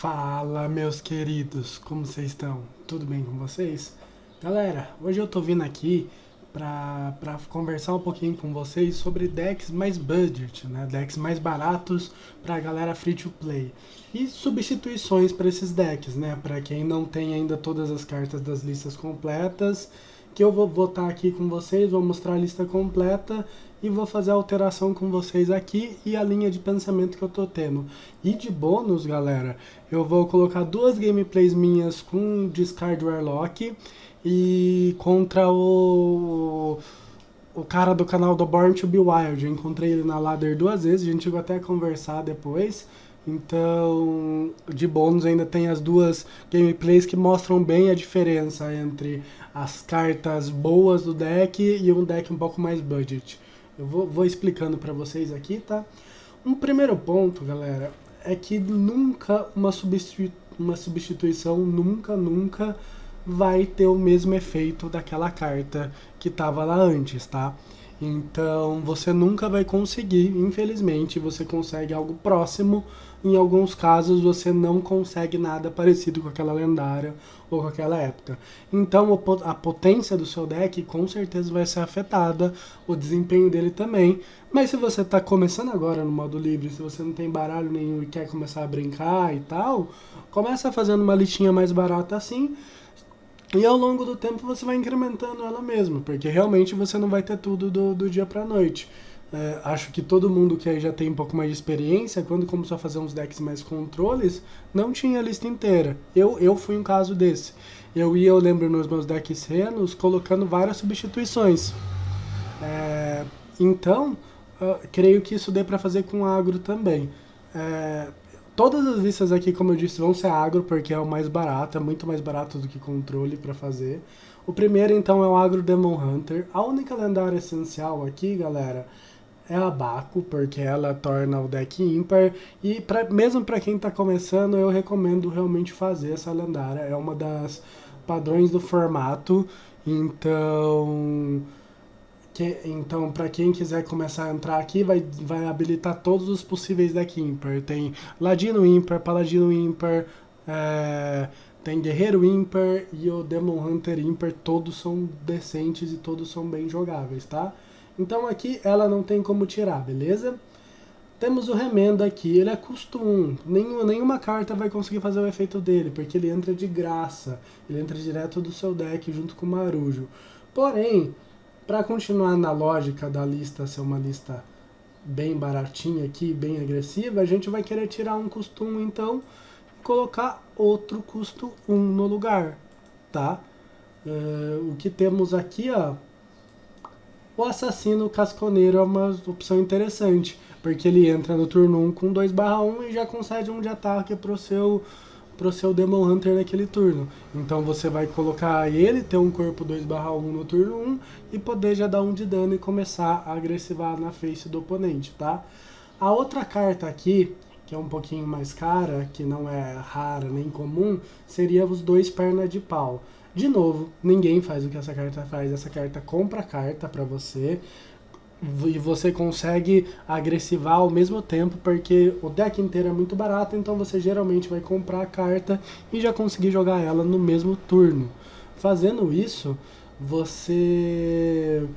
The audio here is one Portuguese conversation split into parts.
Fala, meus queridos, como vocês estão? Tudo bem com vocês? Galera, hoje eu tô vindo aqui pra conversar um pouquinho com vocês sobre decks mais budget, né? Decks mais baratos pra galera free to play. E substituições para esses decks, né? Pra quem não tem ainda todas as cartas das listas completas, que eu vou votar aqui com vocês, vou mostrar a lista completa e vou fazer a alteração com vocês aqui e a linha de pensamento que eu tô tendo. E de bônus, galera, eu vou colocar duas gameplays minhas com Discard Warlock e contra o cara do canal do Born to Be Wild. Eu encontrei ele na ladder duas vezes, a gente chegou até a conversar depois. Então, de bônus ainda tem as duas gameplays que mostram bem a diferença entre as cartas boas do deck e um deck um pouco mais budget. Eu vou explicando pra vocês aqui, tá? Um primeiro ponto, galera, é que nunca uma substituição nunca vai ter o mesmo efeito daquela carta que estava lá antes, tá? Então você nunca vai conseguir, infelizmente, você consegue algo próximo, em alguns casos você não consegue nada parecido com aquela lendária ou com aquela época. Então a potência do seu deck com certeza vai ser afetada, o desempenho dele também. Mas se você está começando agora no modo livre, se você não tem baralho nenhum e quer começar a brincar e tal, começa fazendo uma listinha mais barata assim. E ao longo do tempo você vai incrementando ela mesmo, porque realmente você não vai ter tudo do dia pra noite. Acho que todo mundo que aí já tem um pouco mais de experiência, quando começou a fazer uns decks mais controles, não tinha a lista inteira. Eu fui um caso desse. Eu lembro nos meus decks renos, colocando várias substituições. É, então, creio que isso dê pra fazer com agro também. É, Todas as listas aqui, como eu disse, vão ser agro, porque é o mais barato, é muito mais barato do que controle para fazer. O primeiro, então, é o Agro Demon Hunter. A única lendária essencial aqui, galera, é a Baco, porque ela torna o deck ímpar. E mesmo para quem está começando, eu recomendo realmente fazer essa lendária. É uma das padrões do formato. Então, para quem quiser começar a entrar aqui, vai habilitar todos os possíveis deck ímpar. Tem Ladino ímpar, Paladino ímpar, tem Guerreiro ímpar e o Demon Hunter ímpar. Todos são decentes e todos são bem jogáveis, tá? Então aqui ela não tem como tirar, beleza? Temos o Remenda aqui, ele é custo 1. Nenhuma carta vai conseguir fazer o efeito dele, porque ele entra de graça. Ele entra direto do seu deck junto com o Marujo. Porém, para continuar na lógica da lista ser uma lista bem baratinha aqui, bem agressiva, a gente vai querer tirar um custo 1 então e colocar outro custo 1 no lugar, tá? O que temos aqui, ó, o Assassino Casconeiro é uma opção interessante, porque ele entra no turno 1 com 2/1 e já concede um de ataque pro seu Demon Hunter naquele turno. Então você vai colocar ele, ter um corpo 2/1 no turno 1 e poder já dar um de dano e começar a agressivar na face do oponente, tá? A outra carta aqui, que é um pouquinho mais cara, que não é rara nem comum, seria os dois perna de pau. De novo, ninguém faz o que essa carta faz. Essa carta compra a carta pra você e você consegue agressivar ao mesmo tempo, porque o deck inteiro é muito barato, então você geralmente vai comprar a carta e já conseguir jogar ela no mesmo turno. Fazendo isso, você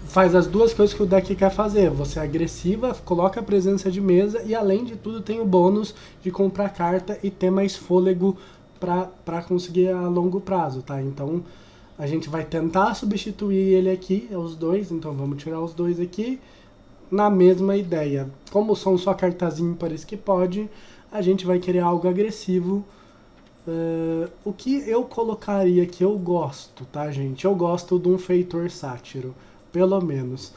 faz as duas coisas que o deck quer fazer. Você é agressiva, coloca a presença de mesa e além de tudo tem o bônus de comprar carta e ter mais fôlego para conseguir a longo prazo, tá? Então a gente vai tentar substituir ele aqui, os dois, então vamos tirar os dois aqui, na mesma ideia. Como são só cartas ímpares que pode, a gente vai querer algo agressivo. O que eu colocaria que eu gosto, tá, gente? Eu gosto de um Feitor Sátiro, pelo menos.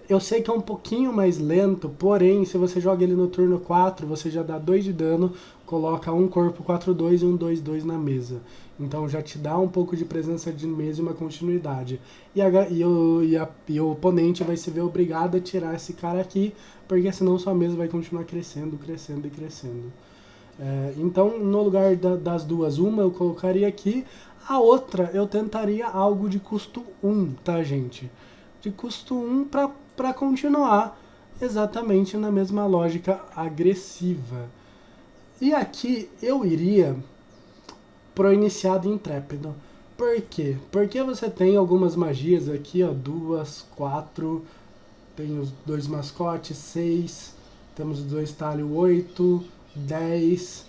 Eu sei que é um pouquinho mais lento, porém, se você joga ele no turno 4, você já dá 2 de dano, coloca um corpo 4/2 e um 2/2 na mesa. Então já te dá um pouco de presença de mesa e uma continuidade. E o oponente vai se ver obrigado a tirar esse cara aqui, porque senão sua mesa vai continuar crescendo, crescendo e crescendo. Então, no lugar das duas, uma eu colocaria aqui, a outra eu tentaria algo de custo 1, tá, gente? De custo 1 para continuar exatamente na mesma lógica agressiva. E aqui eu iria pro Iniciado Intrépido. Por quê? Porque você tem algumas magias aqui, ó, 2, 4, tem os 2 mascotes, 6, temos os 2 talhos, 8, 10.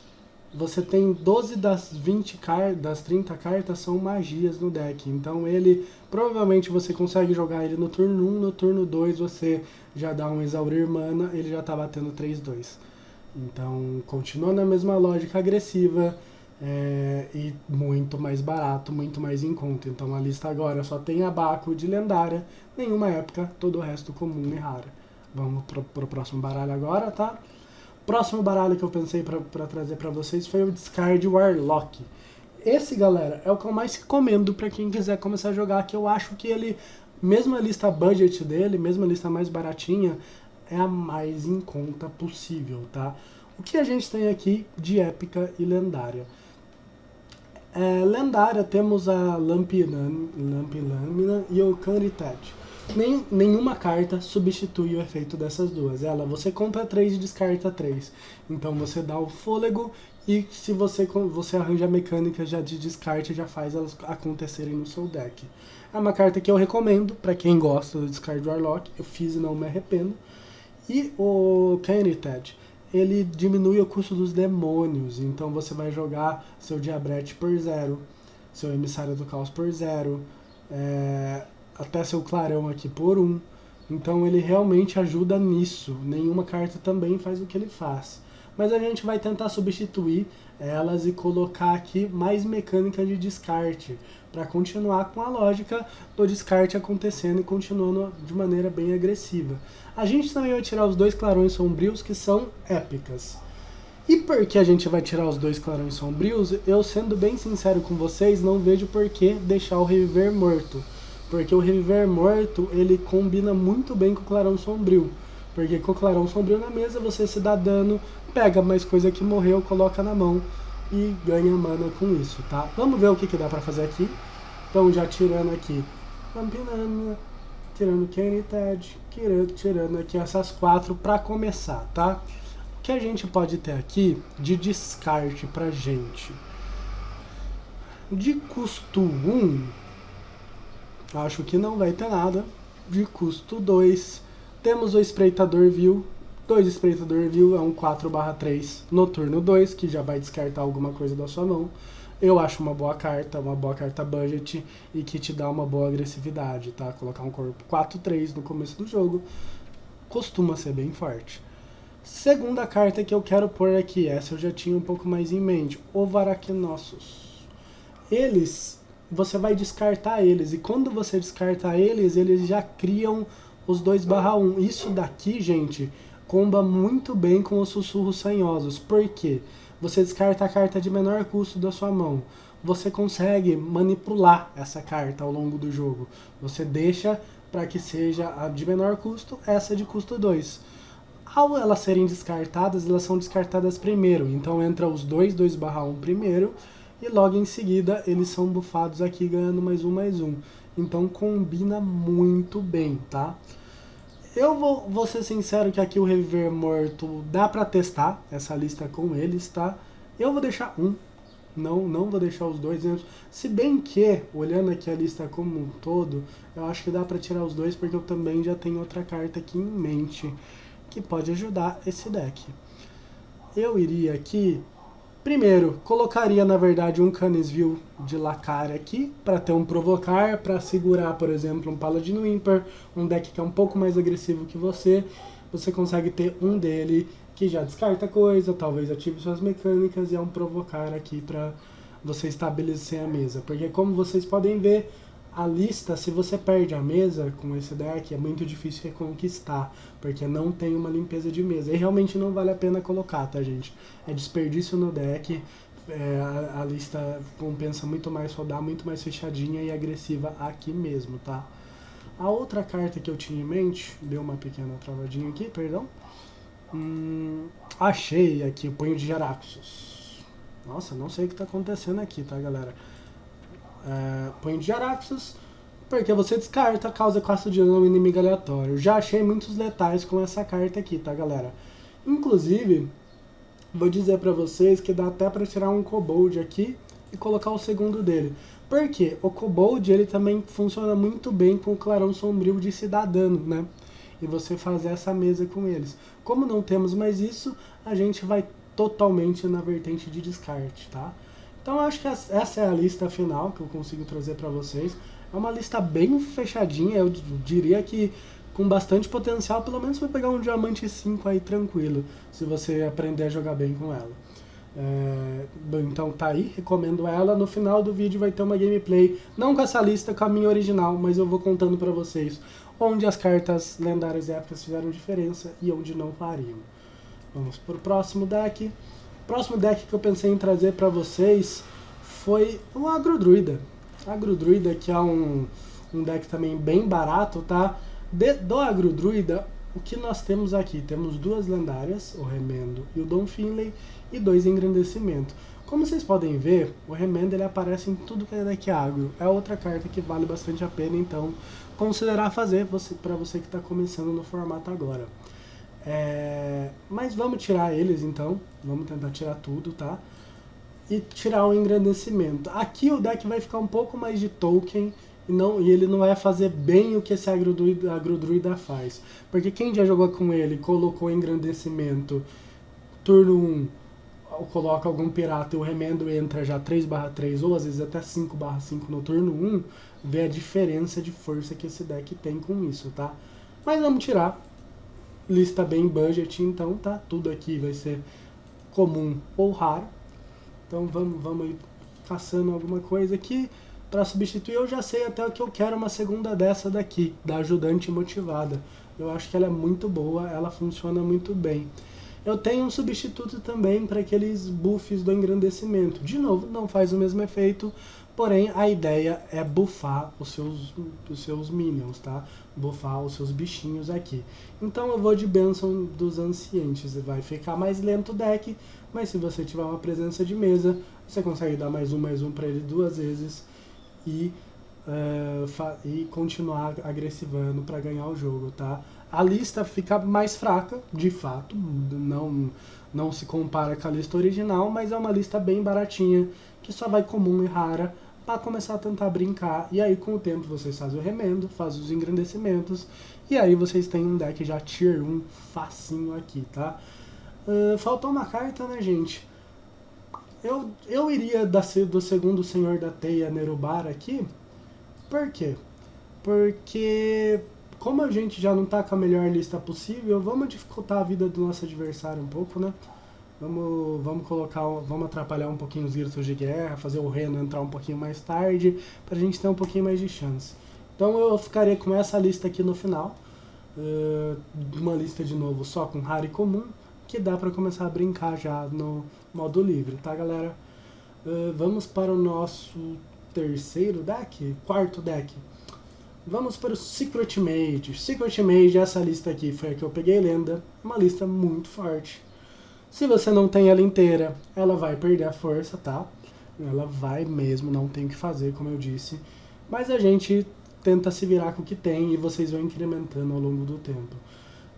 Você tem 12 das 20 cartas, das 30 cartas são magias no deck. Então ele, provavelmente você consegue jogar ele no turno 1, no turno 2 você já dá um exaurir mana, ele já tá batendo 3/2. Então continua na mesma lógica agressiva, e muito mais barato, muito mais em conta. Então a lista agora só tem abaco de lendária, nenhuma época, todo o resto comum e rara. Vamos pro próximo baralho agora, tá? Próximo baralho que eu pensei pra trazer pra vocês foi o Discard Warlock. Esse, galera, é o que eu mais recomendo pra quem quiser começar a jogar, que eu acho que ele, mesmo a lista budget dele, mesmo a lista mais baratinha, é a mais em conta possível, tá? O que a gente tem aqui de épica e lendária? Lendária temos a Lampilâmina e o Canitet. Nenhuma carta substitui o efeito dessas duas. Você compra 3 e descarta 3. Então você dá o fôlego e se você arranja a mecânica já de descarte, já faz elas acontecerem no seu deck. É uma carta que eu recomendo para quem gosta do Discard Warlock. Eu fiz e não me arrependo. E o Canitet, ele diminui o custo dos demônios, então você vai jogar seu Diabrete por 0, seu Emissário do Caos por 0, até seu Clarão aqui por 1. Então ele realmente ajuda nisso, nenhuma carta também faz o que ele faz. Mas a gente vai tentar substituir elas e colocar aqui mais mecânica de descarte, para continuar com a lógica do descarte acontecendo e continuando de maneira bem agressiva. A gente também vai tirar os 2 Clarões Sombrios, que são épicas. E por que a gente vai tirar os 2 Clarões Sombrios? Eu, sendo bem sincero com vocês, não vejo por que deixar o Reviver Morto. Porque o Reviver Morto, ele combina muito bem com o Clarão Sombrio. Porque com o Clarão Sombrio na mesa, você se dá dano, pega mais coisa que morreu, coloca na mão e ganha mana com isso, tá? Vamos ver o que dá pra fazer aqui. Então, já tirando aqui Lampilâmina, tirando Canitet, tirando aqui essas 4 pra começar, tá? O que a gente pode ter aqui de descarte pra gente? De custo 1, acho que não vai ter nada. De custo 2, temos o Espreitador Vil. 2 Espreitador Vil é um 4/3 no turno 2, que já vai descartar alguma coisa da sua mão. Eu acho uma boa carta budget e que te dá uma boa agressividade, tá? Colocar um corpo 4/3 no começo do jogo costuma ser bem forte. Segunda carta que eu quero pôr aqui, essa eu já tinha um pouco mais em mente, o Varacnossos. Você vai descartar eles, e quando você descartar eles já criam os 2/1. Isso daqui, gente, comba muito bem com os Sussurros Sanhosos. Por quê? Você descarta a carta de menor custo da sua mão. Você consegue manipular essa carta ao longo do jogo. Você deixa para que seja a de menor custo, essa de custo 2. Ao elas serem descartadas, elas são descartadas primeiro. Então entra os 2/1 primeiro e logo em seguida eles são bufados aqui ganhando +1/+1. Então combina muito bem, tá? Eu vou ser sincero que aqui o Reviver Morto dá pra testar essa lista com eles, tá? Eu vou deixar um, não vou deixar os 2 dentro. Se bem que, olhando aqui a lista como um todo, eu acho que dá pra tirar os 2 porque eu também já tenho outra carta aqui em mente que pode ajudar esse deck. Eu iria aqui, primeiro, colocaria na verdade um Canisville de Lacar aqui, para ter um Provocar, para segurar, por exemplo, um Paladino Ímpar, um deck que é um pouco mais agressivo que você consegue ter um dele que já descarta coisa, talvez ative suas mecânicas e é um Provocar aqui para você estabelecer a mesa. Porque como vocês podem ver, a lista, se você perde a mesa com esse deck, é muito difícil reconquistar, porque não tem uma limpeza de mesa. E realmente não vale a pena colocar, tá, gente? É desperdício no deck, a lista compensa muito mais rodar, muito mais fechadinha e agressiva aqui mesmo, tá? A outra carta que eu tinha em mente, deu uma pequena travadinha aqui, perdão. Achei aqui o Punho de Jaraxxus. Nossa, não sei o que tá acontecendo aqui, tá, galera? Punho de Jaraxxus, porque você descarta, causa 4 de dano ao inimigo aleatório. Já achei muitos letais com essa carta aqui, tá, galera? Inclusive, vou dizer pra vocês que dá até pra tirar um Kobold aqui e colocar o segundo dele. Por quê? O Kobold, ele também funciona muito bem com o Clarão Sombrio de se dar dano, né? E você fazer essa mesa com eles. Como não temos mais isso, a gente vai totalmente na vertente de descarte, tá? Então acho que essa é a lista final que eu consigo trazer pra vocês. É uma lista bem fechadinha, eu diria que com bastante potencial, pelo menos para pegar um diamante 5 aí tranquilo, se você aprender a jogar bem com ela. Então tá aí, recomendo ela. No final do vídeo vai ter uma gameplay, não com essa lista, com a minha original, mas eu vou contando pra vocês onde as cartas lendárias épicas fizeram diferença e onde não fariam. Vamos pro próximo deck. O próximo deck que eu pensei em trazer pra vocês foi o Agrodruida. Agrodruida, que é um deck também bem barato, tá? Do Agrodruida, o que nós temos aqui? Temos duas lendárias, o Remendo e o Don Finlay, e 2 engrandecimento. Como vocês podem ver, o Remendo ele aparece em tudo que é deck agro. É outra carta que vale bastante a pena, então, considerar fazer para você que está começando no formato agora. Mas vamos tirar eles então, vamos tentar tirar tudo, tá? E tirar o engrandecimento. Aqui o deck vai ficar um pouco mais de token e ele não vai fazer bem o que esse Agrodruida faz. Porque quem já jogou com ele, colocou engrandecimento, turno 1, coloca algum pirata e o Remendo entra já 3/3 ou às vezes até 5/5 no turno 1, vê a diferença de força que esse deck tem com isso, tá? Mas vamos tirar. Lista bem budget, então tá, tudo aqui vai ser comum ou raro. Então vamos ir caçando alguma coisa aqui para substituir. Eu já sei até o que eu quero, uma segunda dessa daqui, da ajudante motivada. Eu acho que ela é muito boa, ela funciona muito bem. Eu tenho um substituto também para aqueles buffs do engrandecimento. De novo, não faz o mesmo efeito, porém a ideia é buffar os seus minions, tá? Buffar os seus bichinhos aqui. Então eu vou de Bênção dos Ancientes. Vai ficar mais lento o deck, mas se você tiver uma presença de mesa, você consegue dar mais um para ele 2 vezes e continuar agressivando para ganhar o jogo, tá? A lista fica mais fraca, de fato, não se compara com a lista original, mas é uma lista bem baratinha, que só vai comum e rara, para começar a tentar brincar, e aí com o tempo vocês fazem o remendo, fazem os engrandecimentos, e aí vocês têm um deck já Tier 1 facinho aqui, tá? Faltou uma carta, né, gente? Eu iria do segundo Senhor da Teia, Nerubar, aqui. Por quê? Porque como a gente já não tá com a melhor lista possível, vamos dificultar a vida do nosso adversário um pouco, né? Vamos atrapalhar um pouquinho os gritos de guerra, fazer o Reno entrar um pouquinho mais tarde, pra gente ter um pouquinho mais de chance. Então eu ficaria com essa lista aqui no final, uma lista de novo só com raro e comum, que dá pra começar a brincar já no modo livre, tá, galera? Vamos para o nosso quarto deck. Vamos para o Secret Mage. Secret Mage, essa lista aqui foi a que eu peguei lenda, uma lista muito forte. Se você não tem ela inteira, ela vai perder a força, tá? Ela vai mesmo, não tem o que fazer, como eu disse. Mas a gente tenta se virar com o que tem e vocês vão incrementando ao longo do tempo.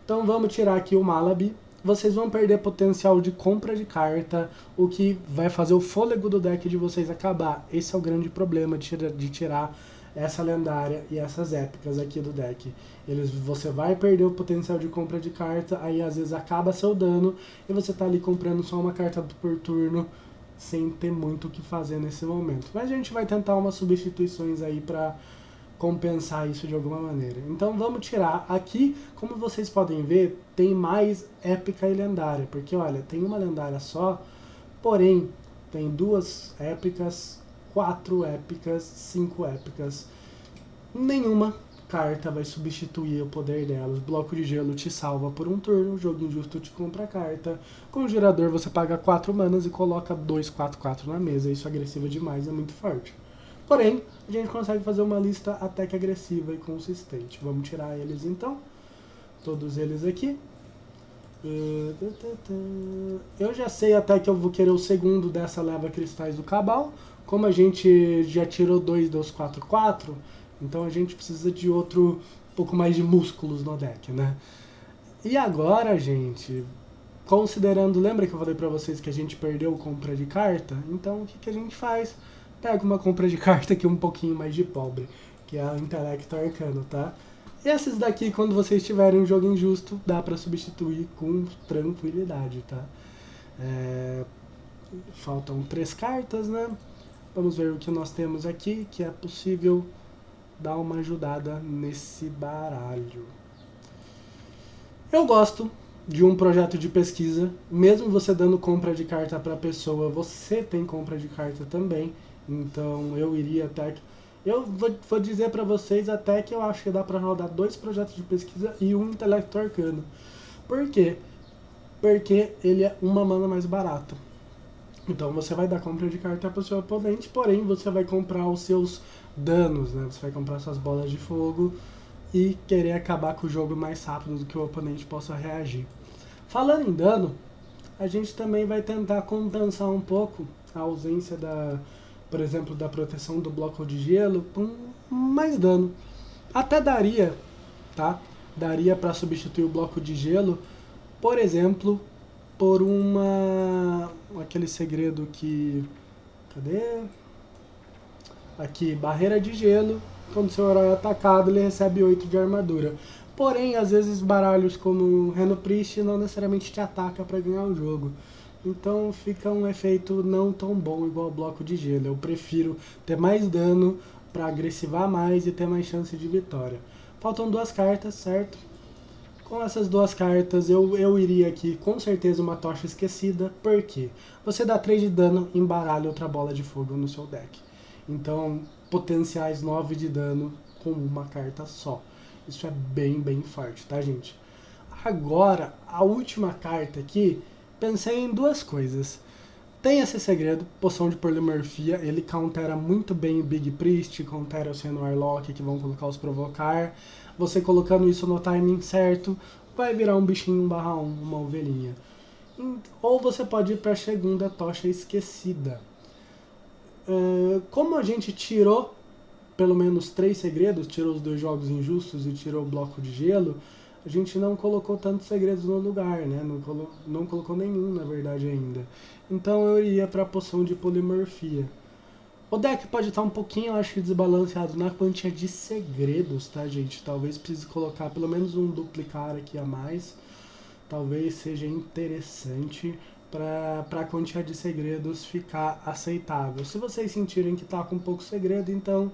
Então vamos tirar aqui o Malaby. Vocês vão perder potencial de compra de carta, o que vai fazer o fôlego do deck de vocês acabar. Esse é o grande problema de tirar essa lendária e essas épicas aqui do deck. Você vai perder o potencial de compra de carta, aí às vezes acaba seu dano e você tá ali comprando só uma carta por turno sem ter muito o que fazer nesse momento. Mas a gente vai tentar umas substituições aí pra compensar isso de alguma maneira. Então vamos tirar aqui, como vocês podem ver, tem mais épica e lendária, porque olha, tem uma lendária só, porém tem 2 épicas, 4 épicas, 5 épicas. Nenhuma carta vai substituir o poder delas. Bloco de gelo te salva por um turno, jogo injusto te compra a carta. Com o gerador você paga 4 manas e coloca 2 4/4 na mesa. Isso é agressivo demais, é muito forte. Porém, a gente consegue fazer uma lista até que agressiva e consistente. Vamos tirar eles então. Todos eles aqui. Eu já sei até que eu vou querer o segundo dessa leva cristais do Cabal. Como a gente já tirou 2 dos 4/4, então a gente precisa de outro, um pouco mais de músculos no deck, né? E agora, gente, considerando, lembra que eu falei pra vocês que a gente perdeu compra de carta? Então o que, que a gente faz? Pega uma compra de carta aqui um pouquinho mais de pobre, que é o Intelecto Arcano, tá? Esses daqui, quando vocês tiverem um jogo injusto, dá pra substituir com tranquilidade, tá? Faltam 3 cartas, né? Vamos ver o que nós temos aqui, que é possível dar uma ajudada nesse baralho. Eu gosto de um projeto de pesquisa, mesmo você dando compra de carta para a pessoa, você tem compra de carta também. Então eu iria até que... Eu vou dizer para vocês até que eu acho que dá para rodar 2 projetos de pesquisa e um Intelecto Arcano. Por quê? Porque ele é uma mana mais barata. Então você vai dar compra de carta para o seu oponente, porém você vai comprar os seus danos, né? Você vai comprar suas bolas de fogo e querer acabar com o jogo mais rápido do que o oponente possa reagir. Falando em dano, a gente também vai tentar compensar um pouco a ausência por exemplo, da proteção do bloco de gelo com mais dano. Até daria, tá? Daria para substituir o bloco de gelo, por exemplo, por aquele segredo que... Cadê? Aqui, barreira de gelo. Quando seu herói é atacado, ele recebe 8 de armadura. Porém, às vezes baralhos como Reno Priest não necessariamente te ataca para ganhar o jogo. Então fica um efeito não tão bom igual o bloco de gelo. Eu prefiro ter mais dano para agressivar mais e ter mais chance de vitória. Faltam 2 cartas, certo? Com essas 2 cartas eu iria aqui com certeza uma tocha esquecida. Por quê? Você dá 3 de dano e embaralha outra bola de fogo no seu deck. Então, potenciais 9 de dano com uma carta só. Isso é bem forte, tá, gente? Agora, a última carta aqui, pensei em 2 coisas. Tem esse segredo, poção de polimorfia, ele countera muito bem o Big Priest, countera o Seno Warlock, que vão colocar os provocar. Você colocando isso no timing certo, vai virar um bichinho 1/1, uma ovelhinha. Ou você pode ir para a segunda tocha esquecida. Como a gente tirou pelo menos 3 segredos, tirou os 2 jogos injustos e tirou o bloco de gelo, a gente não colocou tantos segredos no lugar, né? Não colocou nenhum, na verdade, ainda. Então eu iria para a poção de polimorfia. O deck pode estar um pouquinho, eu acho, desbalanceado na quantia de segredos, tá, gente? Talvez precise colocar pelo menos um duplicar aqui a mais. Talvez seja interessante para a quantia de segredos ficar aceitável. Se vocês sentirem que está com pouco segredo, então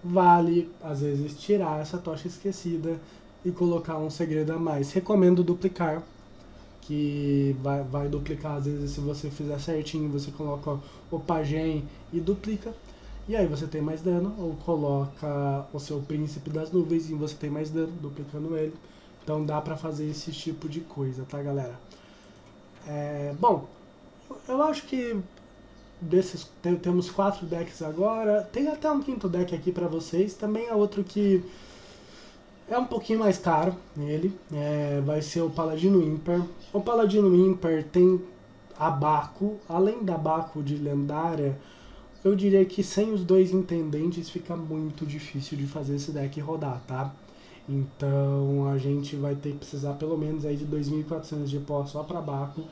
vale, às vezes, tirar essa tocha esquecida e colocar um segredo a mais. Recomendo duplicar, que vai duplicar, às vezes, se você fizer certinho, você coloca o pajem e duplica, e aí você tem mais dano, ou coloca o seu príncipe das nuvens e você tem mais dano, duplicando ele. Então dá pra fazer esse tipo de coisa, tá, galera? Bom, eu acho que temos 4 decks agora. Tem até um quinto deck aqui pra vocês. Também é outro que é um pouquinho mais caro, ele. Vai ser o Paladino Imper. O Paladino Imper tem Abaco. Além da Abaco de lendária, eu diria que sem os 2 intendentes fica muito difícil de fazer esse deck rodar, tá? Então a gente vai ter que precisar pelo menos aí de 2.400 de pó só para Baco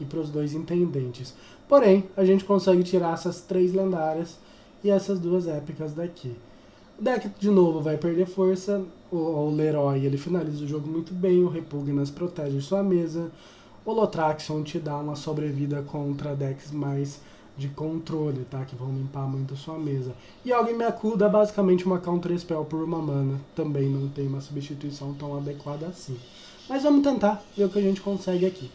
e para os 2 intendentes. Porém, a gente consegue tirar essas 3 lendárias e essas 2 épicas daqui. O deck de novo vai perder força, o Leroy ele finaliza o jogo muito bem, o Repugnas protege sua mesa, o Lotraxion te dá uma sobrevida contra decks mais de controle, tá? Que vão limpar muito a sua mesa. E Ogmiaku dá basicamente uma counter spell por uma mana. Também não tem uma substituição tão adequada assim. Mas vamos tentar ver o que a gente consegue aqui.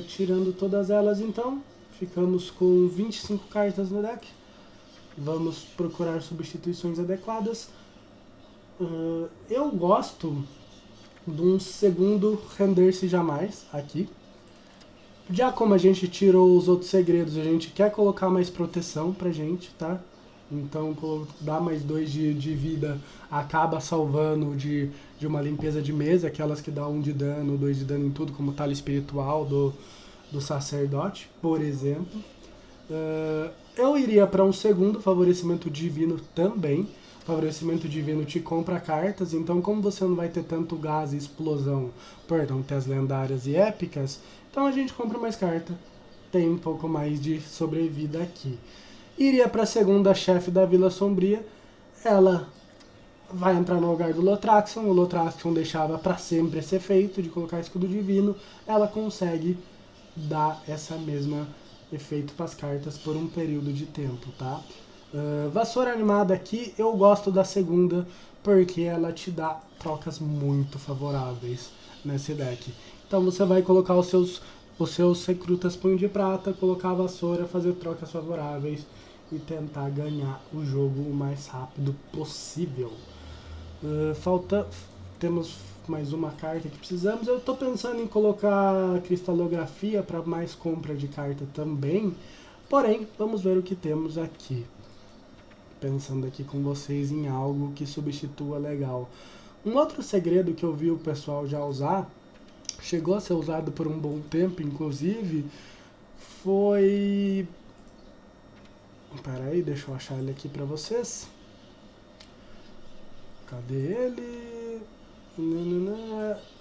Tirando todas elas, então, ficamos com 25 cartas no deck. Vamos procurar substituições adequadas. Eu gosto de um segundo render-se jamais aqui. Já como a gente tirou os outros segredos, a gente quer colocar mais proteção pra gente, tá? Então dar mais 2 de vida acaba salvando de uma limpeza de mesa, aquelas que dá 1 de dano, 2 de dano em tudo, como o talho espiritual do sacerdote, por exemplo. Eu iria para um segundo favorecimento divino também. Favorecimento Divino te compra cartas, então como você não vai ter tanto gás e explosão, perdão, ter as lendárias e épicas, então a gente compra mais carta, tem um pouco mais de sobrevida aqui. Iria para a segunda chefe da Vila Sombria, ela vai entrar no lugar do Lotraxion, o Lotraxion deixava para sempre esse efeito de colocar escudo divino, ela consegue dar essa mesma efeito para as cartas por um período de tempo, tá? Vassoura Animada aqui, eu gosto da segunda, porque ela te dá trocas muito favoráveis nesse deck. Então você vai colocar os seus recrutas punho de prata, colocar a vassoura, fazer trocas favoráveis e tentar ganhar o jogo o mais rápido possível. Temos mais uma carta que precisamos. Eu estou pensando em colocar cristalografia para mais compra de carta também. Porém, vamos ver o que temos aqui. Pensando aqui com vocês em algo que substitua legal. Um outro segredo que eu vi o pessoal já usar, chegou a ser usado por um bom tempo, inclusive, foi... Pera aí, deixa eu achar ele aqui pra vocês. Cadê ele?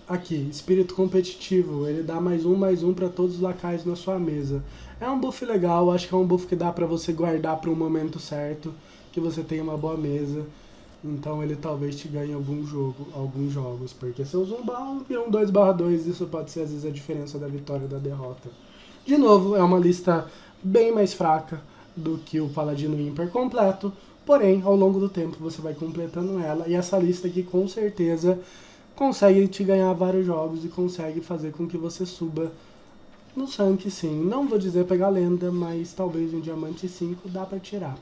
Aqui, espírito competitivo. Ele dá +1/+1 para todos os lacaios na sua mesa. É um buff legal, acho que é um buff que dá pra você guardar para um momento certo, que você tenha uma boa mesa. Então ele talvez te ganhe alguns jogos. Porque se eu uso um barro, vira um 2/2, isso pode ser às vezes a diferença da vitória e da derrota. De novo, é uma lista bem mais fraca do que o Paladino Ímpar completo, porém, ao longo do tempo você vai completando ela, e essa lista aqui com certeza consegue te ganhar vários jogos e consegue fazer com que você suba no rank, sim. Não vou dizer pegar lenda, mas talvez um diamante 5 dá pra tirar.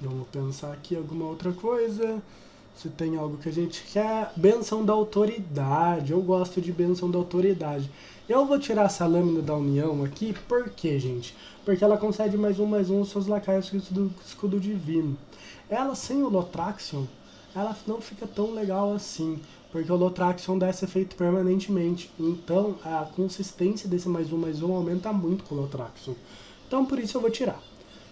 Vamos pensar aqui alguma outra coisa. Se tem algo que a gente quer. Bênção da autoridade. Eu gosto de bênção da autoridade. Eu vou tirar essa lâmina da união aqui. Por quê, gente? Porque ela concede +1/+1 aos seus lacaios do escudo divino. Ela sem o Lotraxion, ela não fica tão legal assim. Porque o Lotraxion dá esse efeito permanentemente. Então a consistência desse +1/+1 aumenta muito com o Lotraxion. Então por isso eu vou tirar.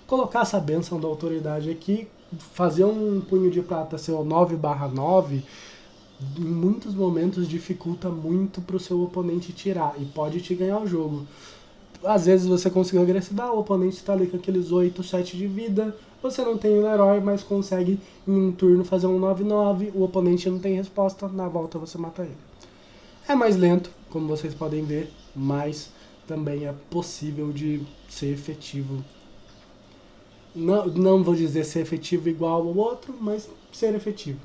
Colocar essa bênção da autoridade aqui, fazer um punho de prata ser o 9/9, em muitos momentos dificulta muito para o seu oponente tirar e pode te ganhar o jogo. Às vezes você conseguiu agressivar, o oponente está ali com aqueles 8, 7 de vida, você não tem o herói, mas consegue em um turno fazer um 9/9, o oponente não tem resposta, na volta você mata ele. É mais lento, como vocês podem ver, mas também é possível de ser efetivo. Não vou dizer ser efetivo igual ao outro, mas ser efetivo.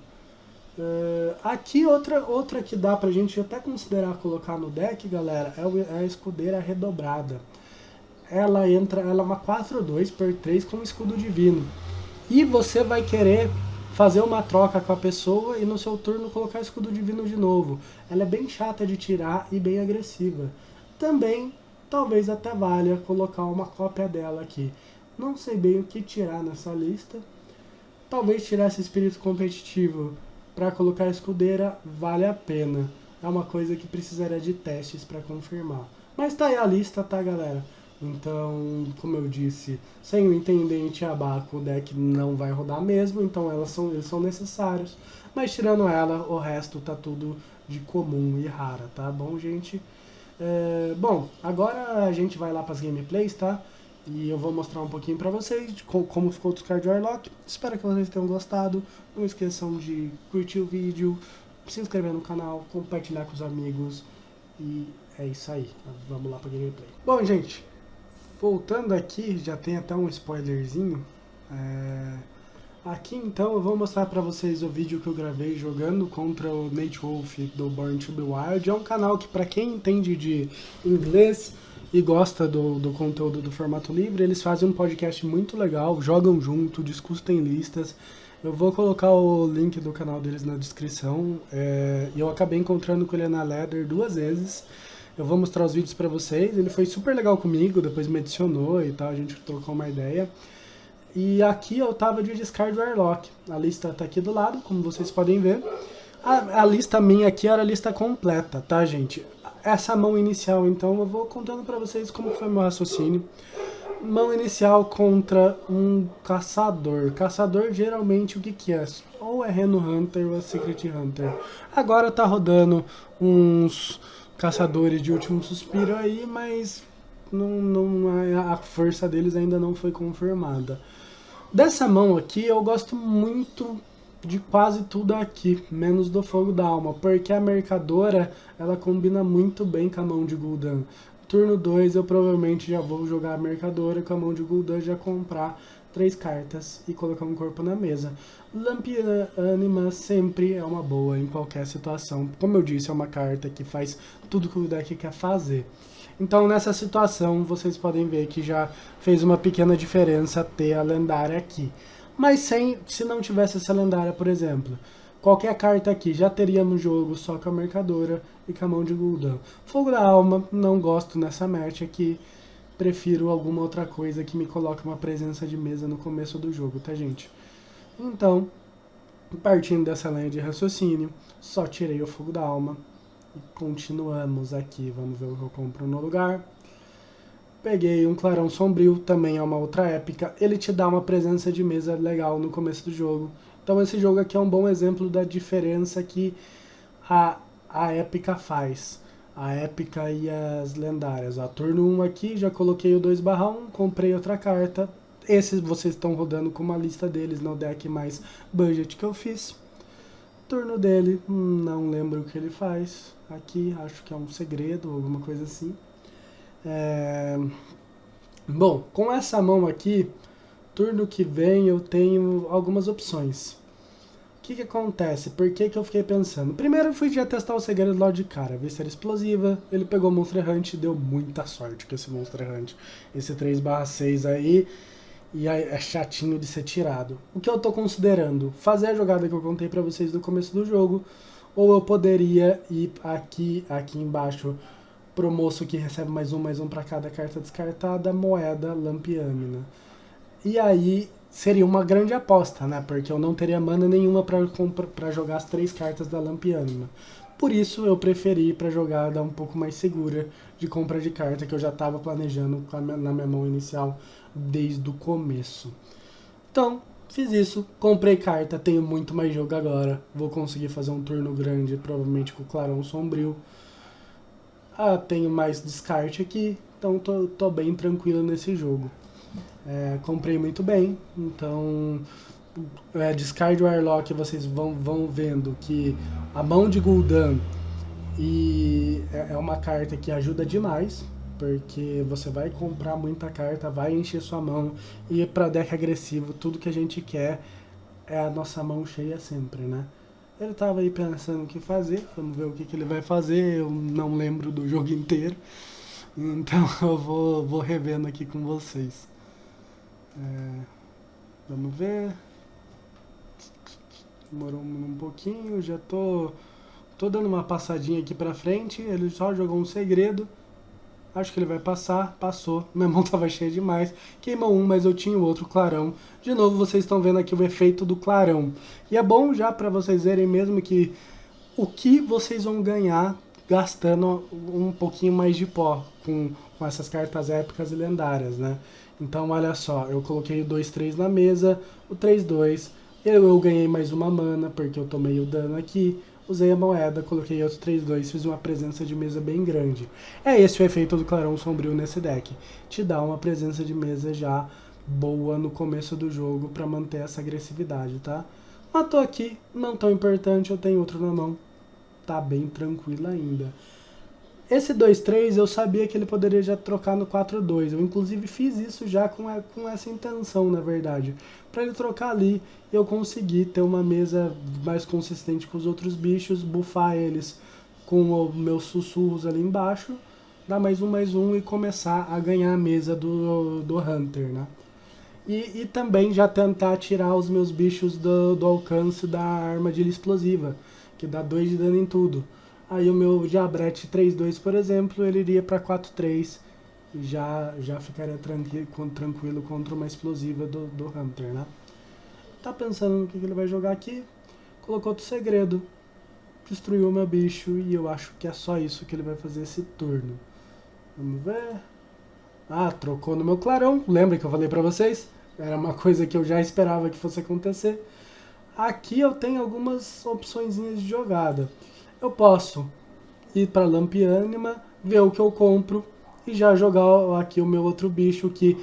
Aqui outra que dá pra gente até considerar colocar no deck, galera, é a escudeira redobrada. Ela é uma 4/2 por 3 com escudo divino. E você vai querer fazer uma troca com a pessoa e no seu turno colocar escudo divino de novo. Ela é bem chata de tirar e bem agressiva. Também, talvez até valha colocar uma cópia dela aqui. Não sei bem o que tirar nessa lista. Talvez tirar esse espírito competitivo para colocar a escudeira vale a pena. É uma coisa que precisaria de testes para confirmar. Mas tá aí a lista, tá, galera? Então, como eu disse, sem o Intendente e Abaco, o deck não vai rodar mesmo, então eles são necessários. Mas tirando ela, o resto tá tudo de comum e rara, tá bom, gente? Bom, agora a gente vai lá para as gameplays, tá? E eu vou mostrar um pouquinho pra vocês de como ficou o Discard Warlock. Espero que vocês tenham gostado. Não esqueçam de curtir o vídeo, se inscrever no canal, compartilhar com os amigos. E é isso aí. Vamos lá pra gameplay. Bom, gente, voltando aqui, já tem até um spoilerzinho. Aqui então eu vou mostrar pra vocês o vídeo que eu gravei jogando contra o Nate Wolff do Born to be Wild. É um canal que, pra quem entende de inglês e gosta do conteúdo do formato livre, eles fazem um podcast muito legal, jogam junto, discutem listas. Eu vou colocar o link do canal deles na descrição. Eu acabei encontrando com ele na Ladder 2 vezes. Eu vou mostrar os vídeos pra vocês. Ele foi super legal comigo, depois me adicionou e tal, a gente trocou uma ideia. E aqui eu tava de Discard Warlock. A lista tá aqui do lado, como vocês podem ver. A lista minha aqui era a lista completa, tá, gente? Essa mão inicial, então, eu vou contando pra vocês como foi meu raciocínio. Mão inicial contra um caçador. Caçador geralmente o que que é? Ou é Reno Hunter ou é Secret Hunter. Agora tá rodando uns caçadores de último suspiro aí, mas a força deles ainda não foi confirmada. Dessa mão aqui eu gosto muito de quase tudo aqui, menos do Fogo da Alma, porque a Mercadora ela combina muito bem com a mão de Gul'dan. Turno 2 eu provavelmente já vou jogar a Mercadora com a mão de Gul'dan, já comprar 3 cartas e colocar um corpo na mesa. Lampianima sempre é uma boa em qualquer situação. Como eu disse, é uma carta que faz tudo que o deck quer fazer. Então nessa situação vocês podem ver que já fez uma pequena diferença ter a lendária aqui. Mas se não tivesse essa lendária, por exemplo, qualquer carta aqui já teria no jogo só com a Mercadora e com a mão de Gul'dan. Fogo da Alma, não gosto nessa match aqui. Prefiro alguma outra coisa que me coloque uma presença de mesa no começo do jogo, tá gente? Então, partindo dessa linha de raciocínio, só tirei o Fogo da Alma. E continuamos aqui, vamos ver o que eu compro no lugar. Peguei um Clarão Sombrio, também é uma outra épica. Ele te dá uma presença de mesa legal no começo do jogo. Então esse jogo aqui é um bom exemplo da diferença que a épica faz. A épica e as lendárias. Ó, turno 1 aqui, já coloquei o 2/1, comprei outra carta. Esses vocês estão rodando com uma lista deles no deck mais budget que eu fiz. Turno dele, não lembro o que ele faz. Aqui, acho que é um segredo, alguma coisa assim. Bom, com essa mão aqui, turno que vem eu tenho algumas opções. O que acontece? Por que eu fiquei pensando? Primeiro eu fui já testar o segredo logo de cara, ver se era explosiva. Ele pegou o Monster Hunt e deu muita sorte com esse Monster Hunt. Esse 3/6 aí, e é chatinho de ser tirado. O que eu tô considerando? Fazer a jogada que eu contei pra vocês no começo do jogo, ou eu poderia ir aqui embaixo pro moço que recebe mais um pra cada carta descartada, moeda Lampiâmina. E aí seria uma grande aposta, né? Porque eu não teria mana nenhuma pra jogar as 3 cartas da Lampiâmina. Por isso eu preferi ir pra jogada um pouco mais segura de compra de carta que eu já estava planejando na minha mão inicial desde o começo. Então, fiz isso, comprei carta, tenho muito mais jogo agora. Vou conseguir fazer um turno grande, provavelmente com o Clarão Sombrio. Tenho mais descarte aqui, então tô bem tranquilo nesse jogo. Comprei muito bem, então Discard Warlock, vocês vão vendo que a mão de Gul'dan é uma carta que ajuda demais, porque você vai comprar muita carta, vai encher sua mão, e para deck agressivo tudo que a gente quer é a nossa mão cheia sempre, né? Ele tava aí pensando o que fazer, vamos ver o que ele vai fazer, eu não lembro do jogo inteiro, então eu vou revendo aqui com vocês. Vamos ver. Demorou um pouquinho, já tô dando uma passadinha aqui pra frente, ele só jogou um segredo. Acho que ele vai passar, passou. Minha mão tava cheia demais. Queimou um, mas eu tinha o outro clarão. De novo, vocês estão vendo aqui o efeito do clarão. E é bom já pra vocês verem mesmo que o que vocês vão ganhar gastando um pouquinho mais de pó com essas cartas épicas e lendárias, né? Então, olha só, eu coloquei o 2/3 na mesa, o 3/2. Eu ganhei mais uma mana, porque eu tomei o dano aqui. Usei a moeda, coloquei outro 3/2, fiz uma presença de mesa bem grande. É esse o efeito do Clarão Sombrio nesse deck. Te dá uma presença de mesa já boa no começo do jogo para manter essa agressividade, tá? Matou aqui, não tão importante, eu tenho outro na mão. Tá bem tranquilo ainda. Esse 2/3 eu sabia que ele poderia já trocar no 4/2. Eu inclusive fiz isso já com essa intenção, na verdade. Para ele trocar ali, eu conseguir ter uma mesa mais consistente com os outros bichos, buffar eles com os meus sussurros ali embaixo, dar mais um e começar a ganhar a mesa do Hunter, né? E também já tentar tirar os meus bichos do alcance da armadilha explosiva, que dá 2 de dano em tudo. Aí o meu Diabrete 3/2, por exemplo, ele iria para 4/3 e já ficaria tranquilo contra uma explosiva do Hunter, né? Tá pensando no que ele vai jogar aqui? Colocou outro segredo, destruiu o meu bicho e eu acho que é só isso que ele vai fazer esse turno. Vamos ver. Ah, trocou no meu clarão. Lembra que eu falei pra vocês? Era uma coisa que eu já esperava que fosse acontecer. Aqui eu tenho algumas opçõezinhas de jogada. Eu posso ir para Lampianima, ver o que eu compro e já jogar aqui o meu outro bicho que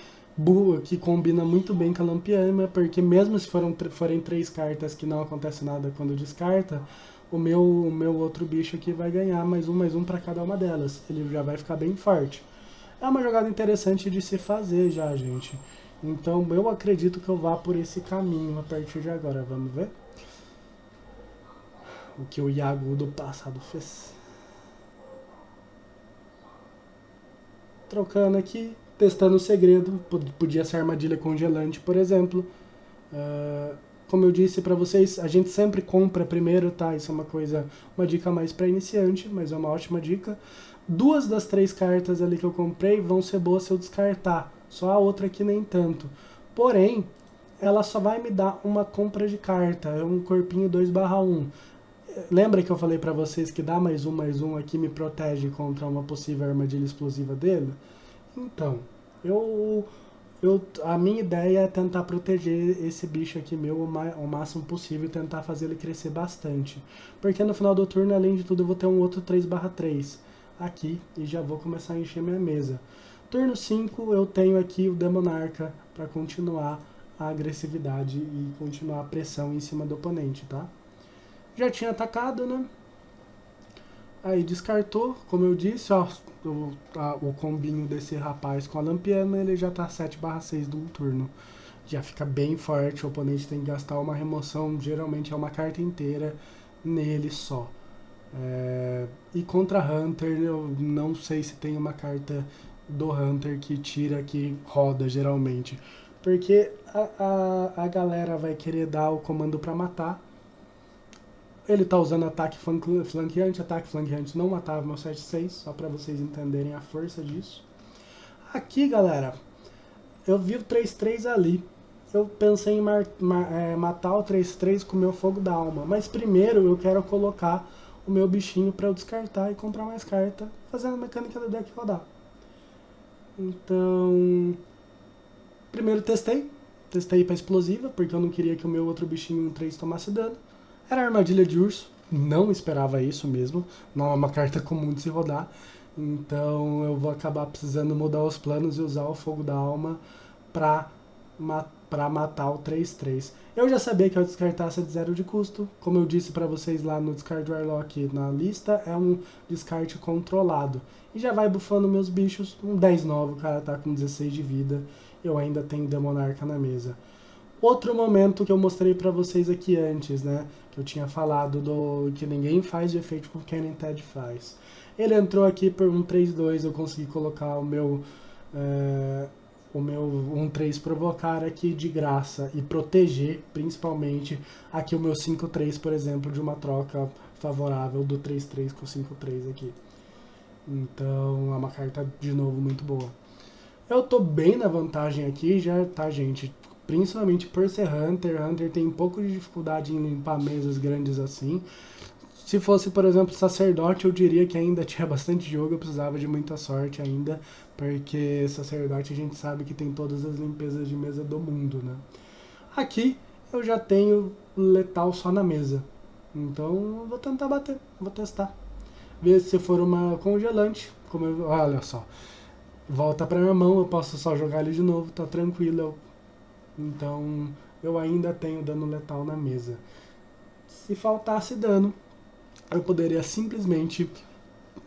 combina muito bem com a Lampianima, porque mesmo se forem 3 cartas que não acontece nada quando descarta, o meu outro bicho aqui vai ganhar mais um para cada uma delas. Ele já vai ficar bem forte. É uma jogada interessante de se fazer já, gente. Então eu acredito que eu vá por esse caminho a partir de agora. Vamos ver o que o Iago do passado fez. Trocando aqui, testando o segredo. Podia ser armadilha congelante, por exemplo. Uh, Como eu disse pra vocês, a gente sempre compra primeiro, tá? Isso é uma dica mais pra iniciante, mas é uma ótima dica. 2 das 3 cartas ali que eu comprei vão ser boas se eu descartar. Só a outra aqui nem tanto. Porém, ela só vai me dar uma compra de carta. É um corpinho 2/1. Lembra que eu falei pra vocês que dá mais um aqui me protege contra uma possível armadilha explosiva dele? Então, eu, a minha ideia é tentar proteger esse bicho aqui meu o máximo possível e tentar fazer ele crescer bastante. Porque no final do turno, além de tudo, eu vou ter um outro 3/3 aqui e já vou começar a encher minha mesa. Turno 5 eu tenho aqui o Demonarca para continuar a agressividade e continuar a pressão em cima do oponente, tá? Já tinha atacado, né? Aí descartou, como eu disse, ó, o combinho desse rapaz com a Lampiana, ele já tá 7/6 de um turno. Já fica bem forte, o oponente tem que gastar uma remoção, geralmente é uma carta inteira nele só. E contra Hunter, eu não sei se tem uma carta do Hunter que tira, que roda geralmente. Porque a galera vai querer dar o comando pra matar. Ele tá usando ataque flanqueante não matava meu 7/6, só pra vocês entenderem a força disso. Aqui, galera, eu vi o 3/3 ali. Eu pensei em matar o 3/3 com o meu fogo da alma, mas primeiro eu quero colocar o meu bichinho pra eu descartar e comprar mais carta, fazendo a mecânica do deck rodar. Então, primeiro testei pra explosiva, porque eu não queria que o meu outro bichinho 3 tomasse dano. Era armadilha de urso, não esperava isso mesmo, não é uma carta comum de se rodar, então eu vou acabar precisando mudar os planos e usar o fogo da alma pra matar o 3/3. Eu já sabia que eu descartasse de 0 de custo, como eu disse pra vocês lá no Discard Warlock na lista, é um descarte controlado. E já vai bufando meus bichos, um 10/9, o cara tá com 16 de vida, eu ainda tenho Demonarca na mesa. Outro momento que eu mostrei pra vocês aqui antes, né? Que eu tinha falado do que ninguém faz o efeito que o Kenny Ted faz. Ele entrou aqui por um 3/2, eu consegui colocar o meu 1/3 provocar aqui de graça e proteger, principalmente, aqui o meu 5/3, por exemplo, de uma troca favorável do 3/3 com o 5/3 aqui. Então é uma carta, de novo, muito boa. Eu tô bem na vantagem aqui já, tá, gente? Principalmente por ser Hunter. Hunter tem um pouco de dificuldade em limpar mesas grandes assim. Se fosse, por exemplo, Sacerdote, eu diria que ainda tinha bastante jogo, eu precisava de muita sorte ainda, porque Sacerdote a gente sabe que tem todas as limpezas de mesa do mundo, né? Aqui eu já tenho Letal só na mesa, então eu vou tentar bater, vou testar. Ver se for uma congelante, olha só, volta pra minha mão, eu posso só jogar ele de novo, tá tranquilo. Então eu ainda tenho dano letal na mesa. Se faltasse dano, eu poderia simplesmente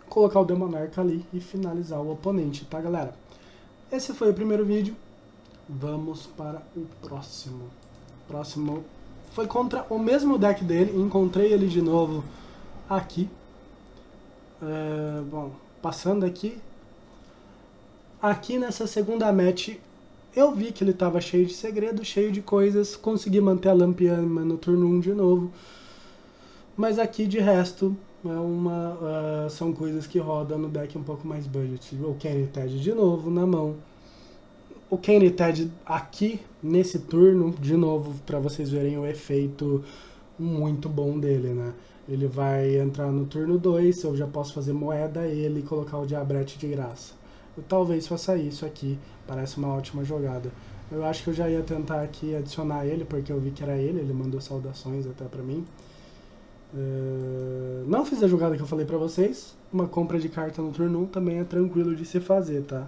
colocar o Demonarca ali e finalizar o oponente, tá, galera? Esse foi o primeiro vídeo. Vamos para o próximo. Próximo foi contra o mesmo deck dele. Encontrei ele de novo aqui. Bom, passando aqui. Aqui nessa segunda match, eu vi que ele estava cheio de segredos, cheio de coisas. Consegui manter a Lampiana no turno 1 de novo. Mas aqui, de resto, são coisas que rodam no deck um pouco mais budget. O Kenny Ted de novo na mão. O Kenny Ted aqui, nesse turno, de novo, para vocês verem o efeito muito bom dele, né? Ele vai entrar no turno 2, eu já posso fazer moeda ele e colocar o Diabrete de graça. eu talvez faça isso aqui. Parece uma ótima jogada. Eu acho que eu já ia tentar aqui adicionar ele, porque eu vi que era ele mandou saudações até pra mim. Não fiz a jogada que eu falei pra vocês. Uma compra de carta no turno 1 também é tranquilo de se fazer, tá?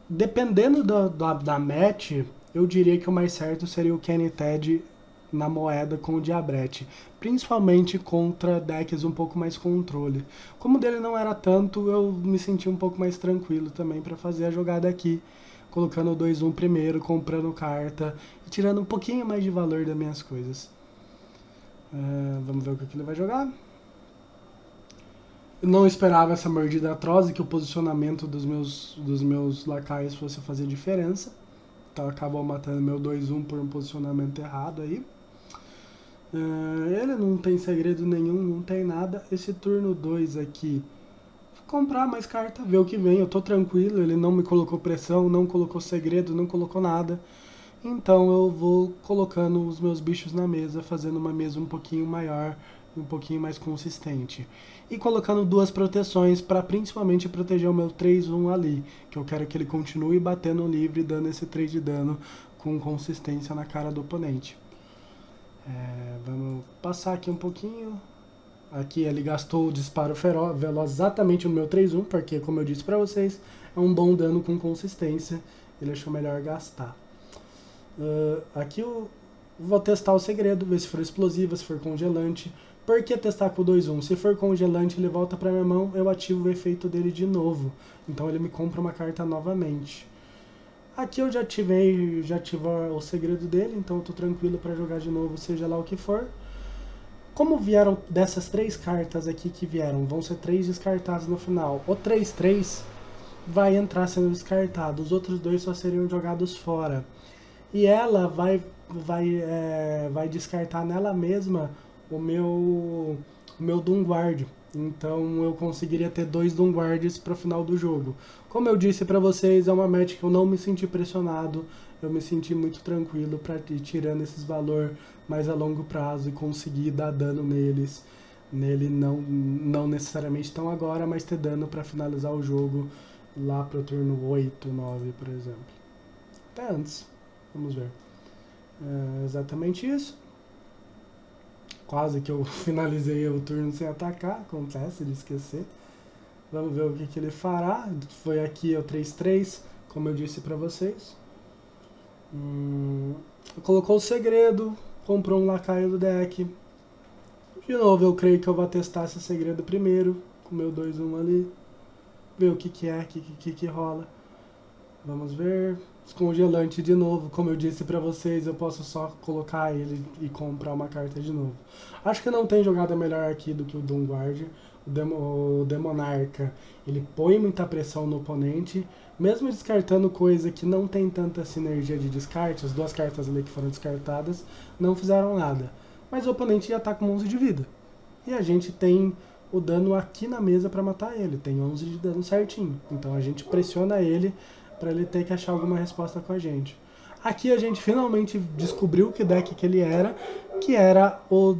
Dependendo da match, eu diria que o mais certo seria o Kenny Ted na moeda com o Diabrete, principalmente contra decks um pouco mais controle. Como dele não era tanto, eu me senti um pouco mais tranquilo também para fazer a jogada aqui, colocando o 2-1 primeiro, comprando carta e tirando um pouquinho mais de valor das minhas coisas. Vamos ver o que ele vai jogar. Eu não esperava essa mordida atroz e que o posicionamento dos meus lacaios fosse fazer diferença. Então acabou matando meu 2-1 por um posicionamento errado aí. Ele não tem segredo nenhum, não tem nada. Esse turno 2 aqui, vou comprar mais carta, ver o que vem. Eu tô tranquilo, ele não me colocou pressão, não colocou segredo, não colocou nada. Então eu vou colocando os meus bichos na mesa, fazendo uma mesa um pouquinho maior, um pouquinho mais consistente. E colocando duas proteções para principalmente proteger o meu 3-1 ali, que eu quero que ele continue batendo livre, dando esse 3 de dano com consistência na cara do oponente. Vamos passar aqui um pouquinho. Aqui ele gastou o disparo veloz exatamente no meu 3-1, porque como eu disse para vocês, é um bom dano com consistência, ele achou melhor gastar. Aqui eu vou testar o segredo, ver se for explosivo, se for congelante. Por que testar com o 2-1? Se for congelante, ele volta para minha mão, eu ativo o efeito dele de novo. Então ele me compra uma carta novamente. Aqui eu já tive o segredo dele, então eu tô tranquilo para jogar de novo, seja lá o que for. Como vieram dessas 3 cartas aqui que vieram, vão ser 3 descartados no final. O 3-3 vai entrar sendo descartado, os outros 2 só seriam jogados fora. E ela vai descartar nela mesma o meu Doomguard. Então eu conseguiria ter 2 Doomguards para o final do jogo. Como eu disse para vocês, é uma match que eu não me senti pressionado. Eu me senti muito tranquilo para ir tirando esses valores mais a longo prazo e conseguir dar dano neles. Nele não necessariamente tão agora, mas ter dano para finalizar o jogo lá para o turno 8, 9, por exemplo. Até antes. Vamos ver. Exatamente isso. Quase que eu finalizei o turno sem atacar. Acontece de esquecer. Vamos ver o que ele fará. Foi aqui o 3-3, como eu disse pra vocês. Colocou o segredo. Comprou um lacaio do deck. De novo, eu creio que eu vou testar esse segredo primeiro. Com o meu 2-1 ali. Ver o que rola. Vamos ver. Descongelante de novo, como eu disse pra vocês, eu posso só colocar ele e comprar uma carta de novo. Acho que não tem jogada melhor aqui do que o Doomguard. O Demonarca, ele põe muita pressão no oponente, mesmo descartando coisa que não tem tanta sinergia de descarte, as 2 cartas ali que foram descartadas não fizeram nada. Mas o oponente já tá com 11 de vida. E a gente tem o dano aqui na mesa pra matar ele, tem 11 de dano certinho. Então a gente pressiona ele para ele ter que achar alguma resposta com a gente. Aqui a gente finalmente descobriu que deck que ele era, que era o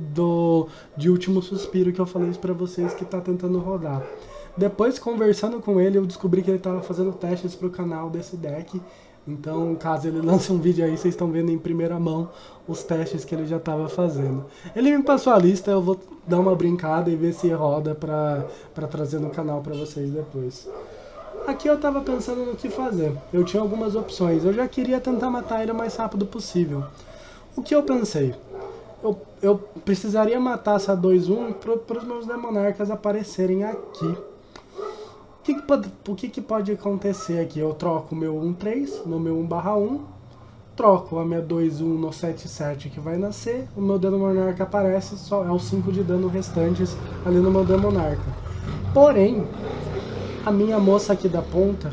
de Último Suspiro que eu falei para vocês que tá tentando rodar. Depois, conversando com ele, eu descobri que ele estava fazendo testes para o canal desse deck. Então, caso ele lance um vídeo aí, vocês estão vendo em primeira mão os testes que ele já estava fazendo. Ele me passou a lista, eu vou dar uma brincada e ver se roda para trazer no canal para vocês depois. Aqui eu tava pensando no que fazer. Eu tinha algumas opções. Eu já queria tentar matar ele o mais rápido possível. O que eu pensei? Eu precisaria matar essa 2-1 para os meus Demonarcas aparecerem aqui. O que pode acontecer aqui? Eu troco o meu 1-3 no meu 1/1. Troco a minha 2-1 no 7-7 que vai nascer. O meu Demonarca aparece, só é os 5 de dano restantes ali no meu Demonarca. Porém, a minha moça aqui da ponta,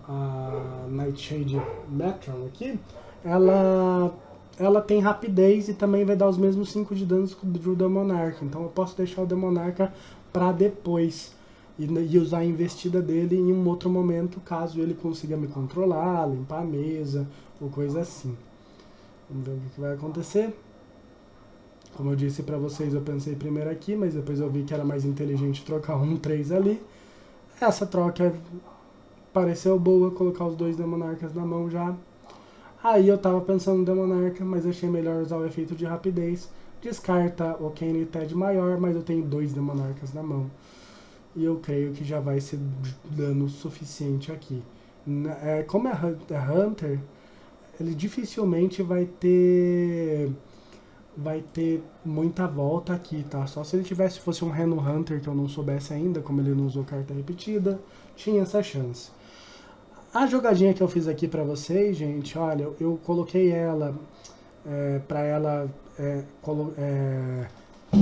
a Nightshade Metron aqui, ela tem rapidez e também vai dar os mesmos 5 de danos do Demonarca. Então eu posso deixar o Demonarca para depois e usar a investida dele em um outro momento, caso ele consiga me controlar, limpar a mesa ou coisa assim. Vamos ver o que vai acontecer. Como eu disse pra vocês, eu pensei primeiro aqui, mas depois eu vi que era mais inteligente trocar um 3 ali. Essa troca pareceu boa, colocar os dois Demonarcas na mão já. Aí eu tava pensando no Demonarca, mas achei melhor usar o efeito de rapidez. Descarta o Kane Ted maior, mas eu tenho dois Demonarcas na mão. E eu creio que já vai ser dano suficiente aqui. Como é Hunter, ele dificilmente vai ter muita volta aqui, tá? Só se ele fosse um Reno Hunter que eu não soubesse ainda, como ele não usou carta repetida, tinha essa chance. A jogadinha que eu fiz aqui pra vocês, gente, olha, eu coloquei ela pra ela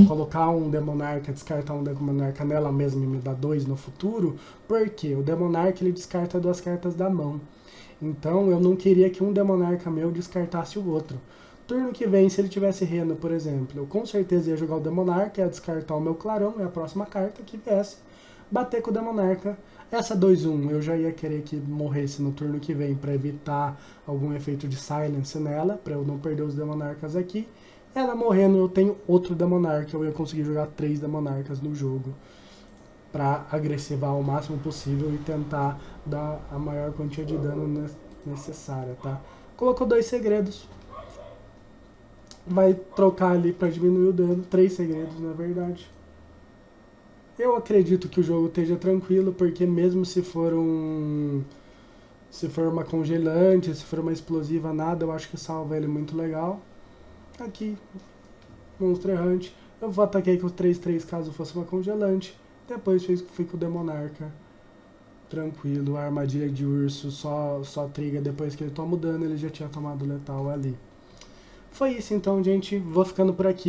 colocar um Demonarca, descartar um Demonarca nela mesma e me dar 2 no futuro, porque o Demonarca ele descarta 2 cartas da mão. Então eu não queria que um Demonarca meu descartasse o outro. Turno que vem, se ele tivesse Reno, por exemplo, eu com certeza ia jogar o Demonarca, ia descartar o meu Clarão, é a próxima carta que viesse, bater com o Demonarca. Essa 2/1 eu já ia querer que morresse no turno que vem para evitar algum efeito de silence nela, para eu não perder os Demonarcas aqui. Ela morrendo, eu tenho outro Demonarca, eu ia conseguir jogar 3 Demonarcas no jogo para agressivar o máximo possível e tentar dar a maior quantia de dano necessária, tá? Colocou 2 segredos, vai trocar ali para diminuir o dano, 3 segredos na verdade. Eu acredito que o jogo esteja tranquilo, porque mesmo se for uma congelante, se for uma explosiva, nada, eu acho que salva ele muito legal. Aqui, Monster Hunt, eu vou atacar com o 3/3 caso fosse uma congelante. Depois fui com o Demonarca, tranquilo. A armadilha de urso só triga depois que ele toma o dano, ele já tinha tomado letal ali. Foi isso então, gente, vou ficando por aqui.